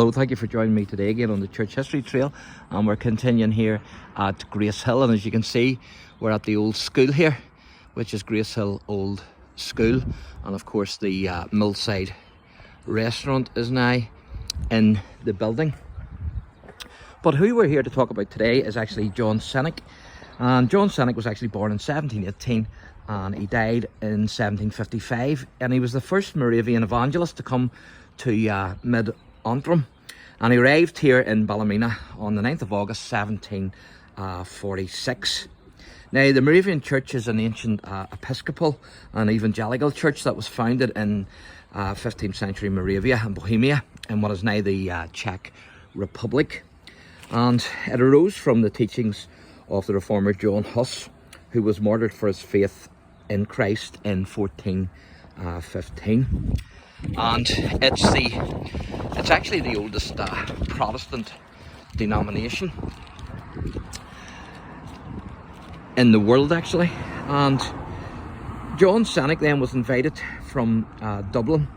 Hello, thank you for joining me today again on the Church History Trail, and we're continuing here at GRACEHILL, and as you can see we're at the old school here, which is GRACEHILL Old School, and of course the Millside restaurant is now in the building. But who we're here to talk about today is actually John CENNICK, and John CENNICK was actually born in 1718 and he died in 1755, and he was the first Moravian evangelist to come to mid-Antrim, and he arrived here in Ballymena on the 9th of August 1746. Now the Moravian Church is an ancient Episcopal and evangelical church that was founded in 15th century Moravia and Bohemia in what is now the Czech Republic, and it arose from the teachings of the reformer John Huss, who was martyred for his faith in Christ in 1415. And it's actually the oldest Protestant denomination in the world, actually. And John CENNICK then was invited from Dublin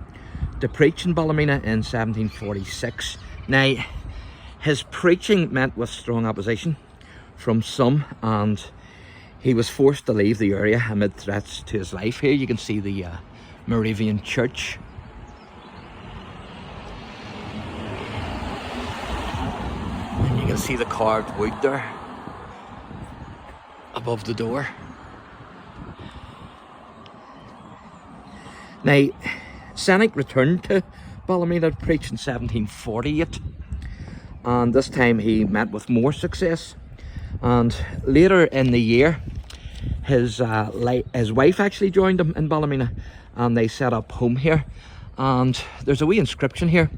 to preach in Ballymena in 1746. Now his preaching met with strong opposition from some, and he was forced to leave the area amid threats to his life. Here you can see the Moravian church. And you can see the carved wood there above the door. Now, CENNICK returned to Ballymena to preach in 1748, and this time he met with more success. And later in the year, his wife actually joined him in Ballymena, and they set up home here. And there's a wee inscription here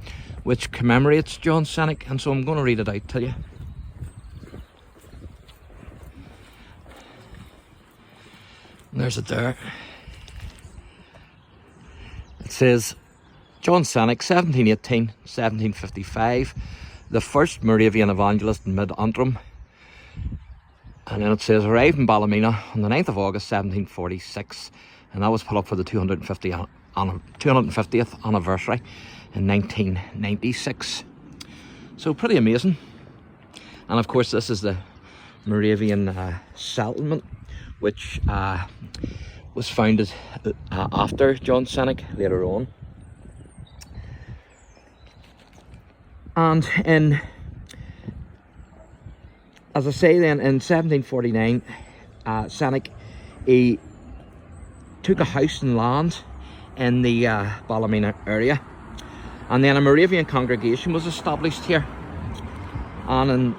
which commemorates John CENNICK, and so I'm going to read it out to you. And there's it there. It says, John CENNICK, 1718-1755, the first Moravian evangelist in mid-Antrim. And then it says, arrived in Ballymena on the 9th of August 1746, and that was put up for the 250th anniversary in 1996. So pretty amazing. And of course this is the Moravian settlement, which was founded after John CENNICK later on. And as I say then, in 1749, CENNICK, he took a house and land in the Ballymena area, and then a Moravian congregation was established here. And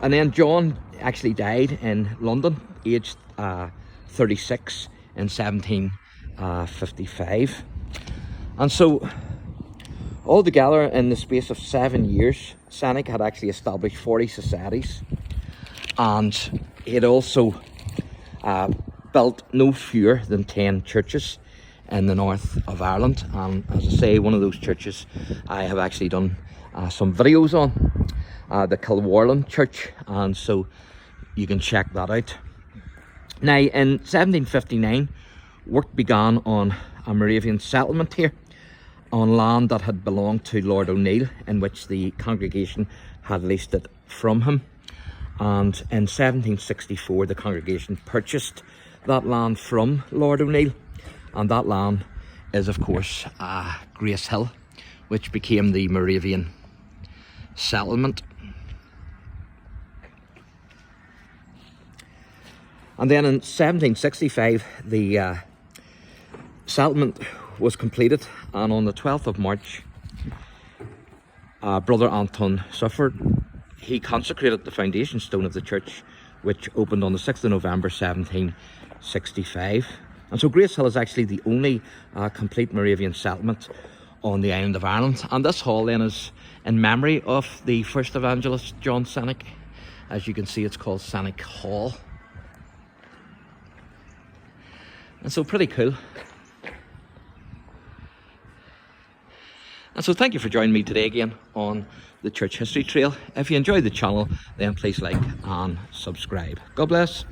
then John actually died in London, aged 36 in 1755. And so altogether, in the space of 7 years, CENNICK had actually established 40 societies, and he had also built no fewer than 10 churches in the north of Ireland. And as I say, one of those churches I have actually done some videos on, the Kilwarlen Church, and so you can check that out. Now in 1759, work began on a Moravian settlement here on land that had belonged to Lord O'Neill, in which the congregation had leased it from him. And in 1764 the congregation purchased that land from Lord O'Neill, and that land is of course GRACEHILL, which became the Moravian settlement. And then in 1765 the settlement was completed, and on the 12th of March Brother Anton suffered. He consecrated the foundation stone of the church, which opened on the 6th of November 1765. And so GRACEHILL is actually the only complete Moravian settlement on the island of Ireland. And this hall then is in memory of the first evangelist, John CENNICK. As you can see, it's called CENNICK Hall. And so pretty cool. And so thank you for joining me today again on the Church History Trail. If you enjoyed the channel, then please like and subscribe. God bless.